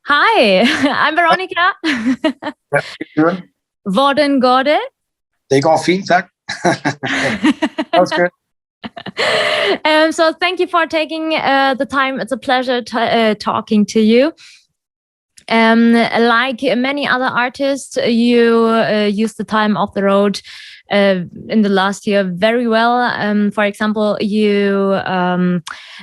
Hi, I'm Veronica. Hvad gør du? Hvordan går det? Det går fint, tak. That was good. So thank you for taking the time. It's a pleasure talking to you. Like many other artists, you use the time off the road in the last year very well. For example, you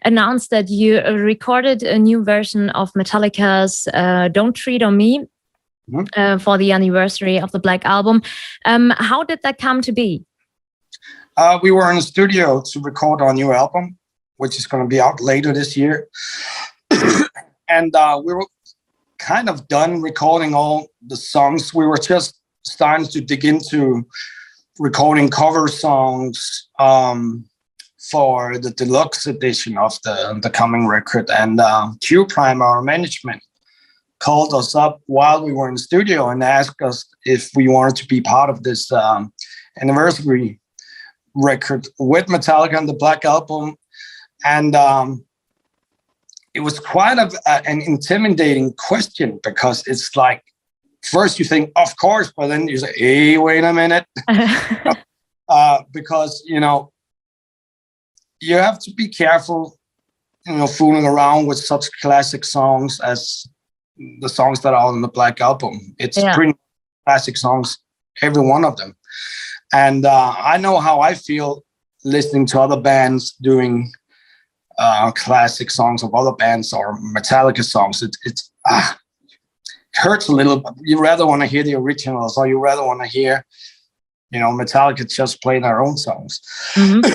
announced that you recorded a new version of Metallica's Don't Treat on Me for the anniversary of the Black Album. How did that come to be? We were in the studio to record our new album, which is going to be out later this year. And we were kind of done recording all the songs. We were just starting to dig into recording cover songs for the deluxe edition of the coming record. And Q Prime, our management, called us up while we were in the studio and asked us if we wanted to be part of this anniversary record with Metallica and the Black Album. And it was quite an intimidating question, because it's like, first you think, of course, but then you say, hey, wait a minute. Because, you have to be careful, fooling around with such classic songs as the songs that are on the Black Album. It's pretty classic songs, every one of them. And I know how I feel listening to other bands doing classic songs of other bands or Metallica songs. It hurts a little. You rather want to hear the originals, or you rather want to hear, Metallica just play their own songs. Mm-hmm.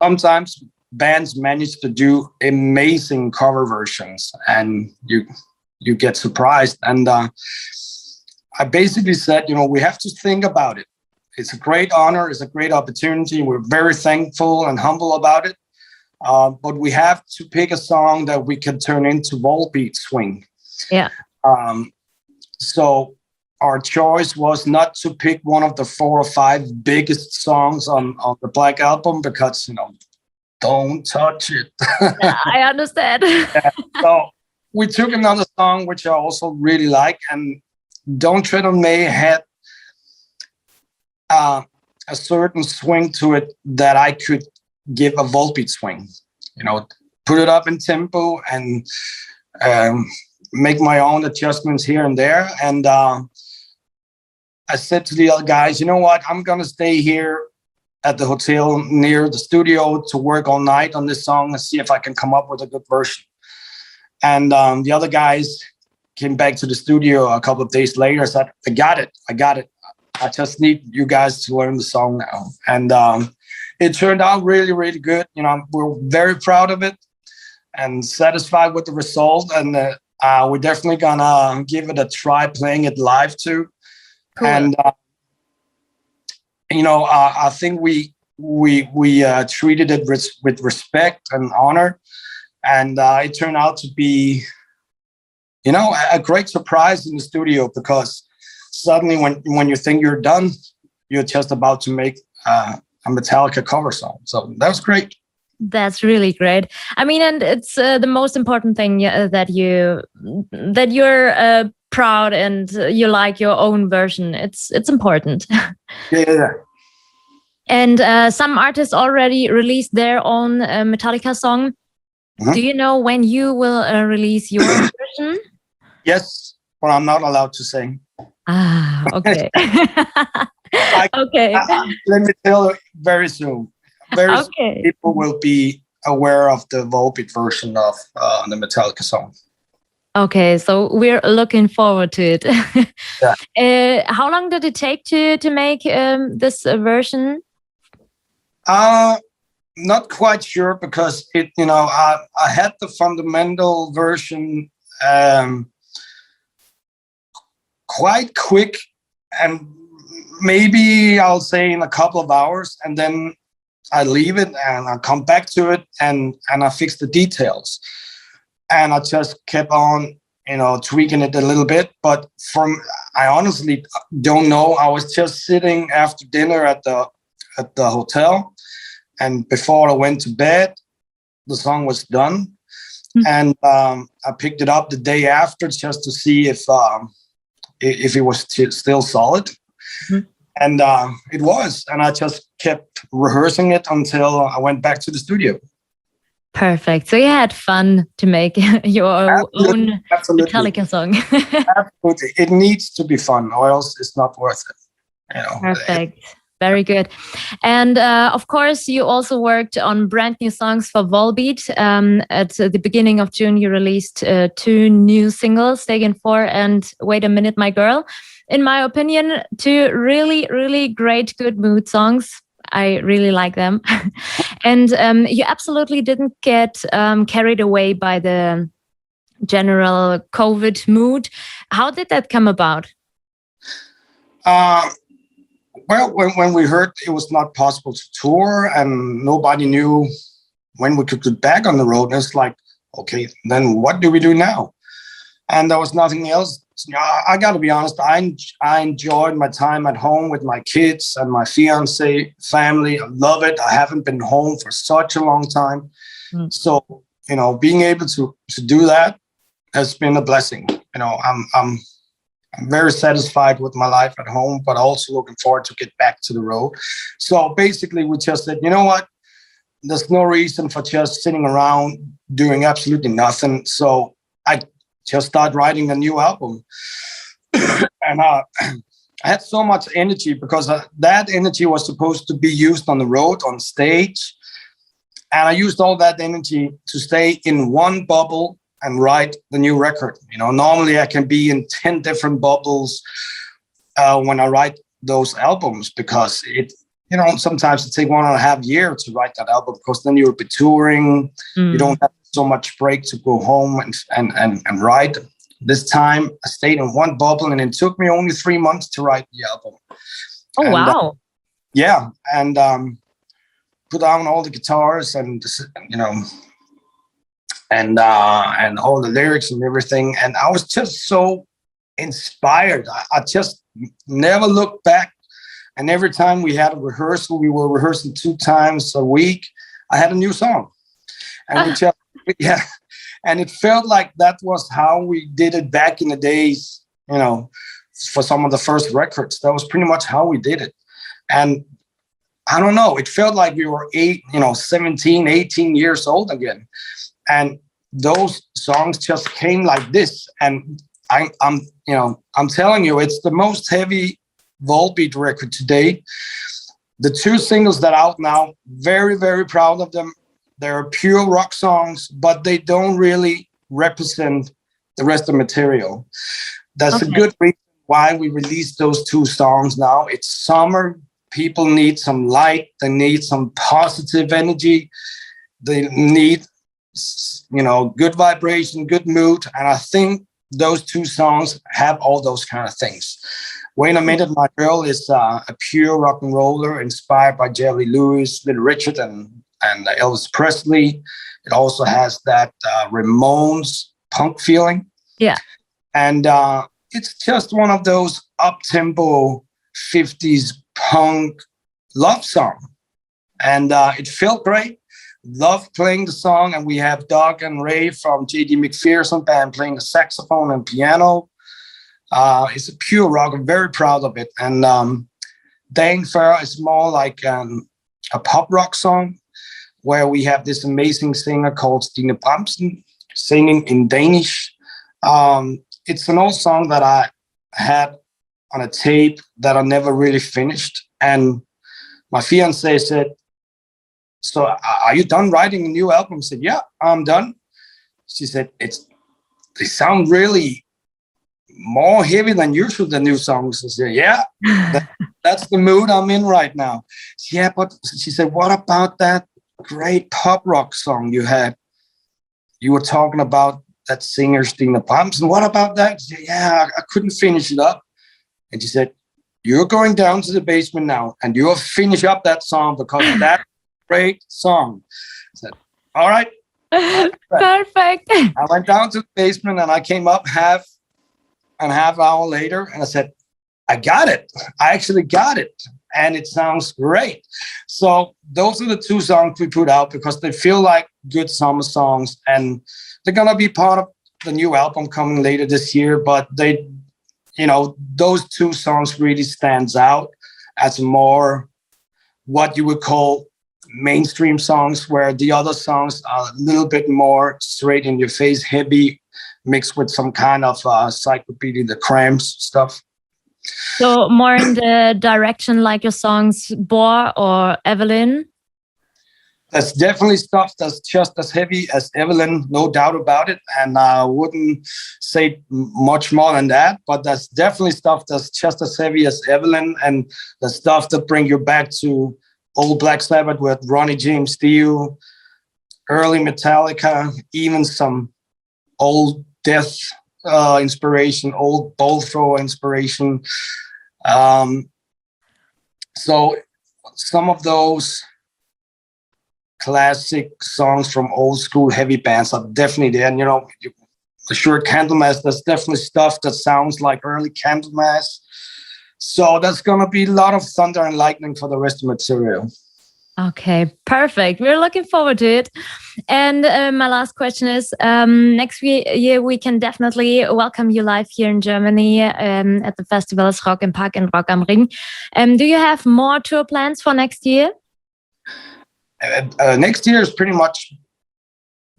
Sometimes bands manage to do amazing cover versions, and you get surprised. And I basically said, we have to think about it. It's a great honor. It's a great opportunity. We're very thankful and humble about it. But we have to pick a song that we can turn into Volbeat swing. Yeah. So our choice was not to pick one of the 4 or 5 biggest songs on the Black Album, because, don't touch it. Yeah, I understand. So we took another song, which I also really like, and Don't Tread on Me had a certain swing to it that I could give a Volbeat swing, put it up in tempo and make my own adjustments here and there. And I said to the other guys, you know what, I'm going to stay here at the hotel near the studio to work all night on this song and see if I can come up with a good version. And the other guys came back to the studio a couple of days later and said, I got it. I just need you guys to learn the song now. And it turned out really, really good. We're very proud of it and satisfied with the result. And we're definitely gonna give it a try playing it live too. Cool. And I think we treated it with respect and honor, and it turned out to be, a great surprise in the studio, because suddenly when you think you're done, you're just about to make a Metallica cover song. So that was great. That's really great. I mean, and it's the most important thing that you're proud and you like your own version. It's important. Yeah. And some artists already released their own Metallica song. Mm-hmm. Do you know when you will release your version? Yes, but I'm not allowed to sing. Ah, okay. Okay. Let me tell you, very soon. Very soon people will be aware of the Volbeat version of the Metallica song. Okay, so we're looking forward to it. Yeah. How long did it take to make this version? Not quite sure, because it, I had the fundamental version quite quick, and maybe I'll say in a couple of hours, and then I leave it and I come back to it and I fix the details, and I just kept on, tweaking it a little bit. But I honestly don't know. I was just sitting after dinner at the hotel, and before I went to bed, the song was done. And I picked it up the day after just to see if it was still solid. And it was. And I just kept rehearsing it until I went back to the studio. Perfect. So you had fun to make your own Metallica song. Absolutely. It needs to be fun, or else it's not worth it. You know. Perfect. Very good. And of course, you also worked on brand new songs for Volbeat. At the beginning of June, you released 2 new singles, Dagen For and Wait a Minute, My Girl. In my opinion, 2 really, really great, good mood songs. I really like them. And you absolutely didn't get carried away by the general COVID mood. How did that come about? Well, when we heard it was not possible to tour and nobody knew when we could get back on the road, it's like, okay, then what do we do now? And there was nothing else. I got to be honest, I enjoyed my time at home with my kids and my fiance, family. I love it. I haven't been home for such a long time. So, you know, being able to do that has been a blessing. You know, I'm very satisfied with my life at home, but also looking forward to get back to the road. So basically, we just said, you know what? There's no reason for just sitting around doing absolutely nothing. So I just started writing a new album. And I had so much energy because that energy was supposed to be used on the road, on stage. And I used all that energy to stay in one bubble and write the new record. You know, normally I can be in 10 different bubbles when I write those albums, because you know, sometimes it takes 1.5 years to write that album, because then you'll be touring. You don't have so much break to go home and write. This time I stayed in one bubble, and it took me only 3 months to write the album. Oh, and, wow. Yeah. And put down all the guitars and, you know, and all the lyrics and everything. And I was just so inspired. I just never looked back. And every time we had a rehearsal, we were rehearsing 2 times a week, I had a new song. And we just, yeah. And it felt like that was how we did it back in the days, you know, for some of the first records. That was pretty much how we did it. And I don't know, it felt like we were 17, 18 years old again. And those songs just came like this. And I'm telling you, it's the most heavy Volbeat record today. The 2 singles that are out now, very, very proud of them. They're pure rock songs, but they don't really represent the rest of the material. That's a good reason why we released those 2 songs now. It's summer. People need some light. They need some positive energy. They need, you know, good vibration, good mood. And I think those 2 songs have all those kind of things. Wait a Minute, My Girl is a pure rock and roller inspired by Jerry Lewis, Little Richard, and Elvis Presley. It also has that Ramones punk feeling. Yeah. And it's just one of those up-tempo 50s punk love song. And it felt great. Loved playing the song. And we have Doug and Ray from J.D. McPherson band playing the saxophone and piano. It's a pure rock. I'm very proud of it. And Dagen For is more like a pop rock song, where we have this amazing singer called Stine Bramsen singing in Danish. It's an old song that I had on a tape that I never really finished. And my fiance said, so are you done writing a new album? I said, yeah, I'm done. She said, they sound really more heavy than usual, the new songs. I said, yeah, that's the mood I'm in right now. Yeah, but she said, what about that great pop rock song you had? You were talking about that singer Stine Bramsen. What about that? Said, yeah, I couldn't finish it up. And she said, you're going down to the basement now and you'll finish up that song, because that's a great song. I said, all right. Perfect. I went down to the basement and I came up half an hour later and I said, I got it. I actually got it. And it sounds great. So those are the 2 songs we put out because they feel like good summer songs. And they're gonna be part of the new album coming later this year. But they, those two songs really stands out as more what you would call mainstream songs, where the other songs are a little bit more straight in your face, heavy, mixed with some kind of Cyclopedia the Cramps stuff. So more in the direction like your songs Bore or Evelyn? That's definitely stuff that's just as heavy as Evelyn, no doubt about it. And I wouldn't say much more than that, but that's definitely stuff that's just as heavy as Evelyn, and the stuff that bring you back to old Black Sabbath with Ronnie James Dio, early Metallica, even some old Death inspiration, old Bowl Thrower inspiration. So some of those classic songs from old school heavy bands are definitely there. And, for sure, Candlemass, that's definitely stuff that sounds like early Candlemass. So that's going to be a lot of thunder and lightning for the rest of the material. Okay, perfect. We're looking forward to it. And my last question is, next year we can definitely welcome you live here in Germany at the festivals Rock im Park and Rock am Ring. Do you have more tour plans for next year? Next year is pretty much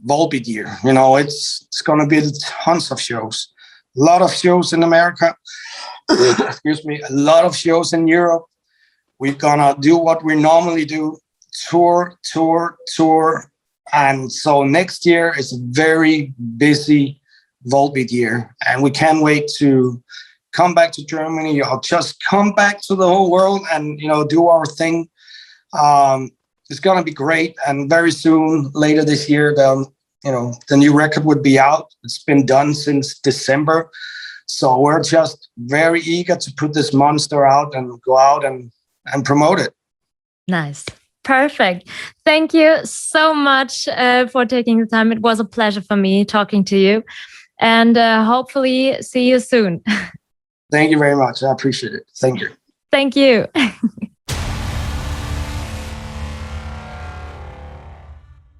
Volbeat year. It's going to be tons of shows. A lot of shows in America. Excuse me. A lot of shows in Europe. We're going to do what we normally do. Tour. And so next year is a very busy Volbeat year. And we can't wait to come back to Germany or just come back to the whole world and, do our thing. It's going to be great. And very soon, later this year, the new record would be out. It's been done since December. So we're just very eager to put this monster out and go out and promote it. Nice. Perfect. Thank you so much for taking the time. It was a pleasure for me talking to you, and hopefully see you soon. Thank you very much. I appreciate it. Thank you. Thank you.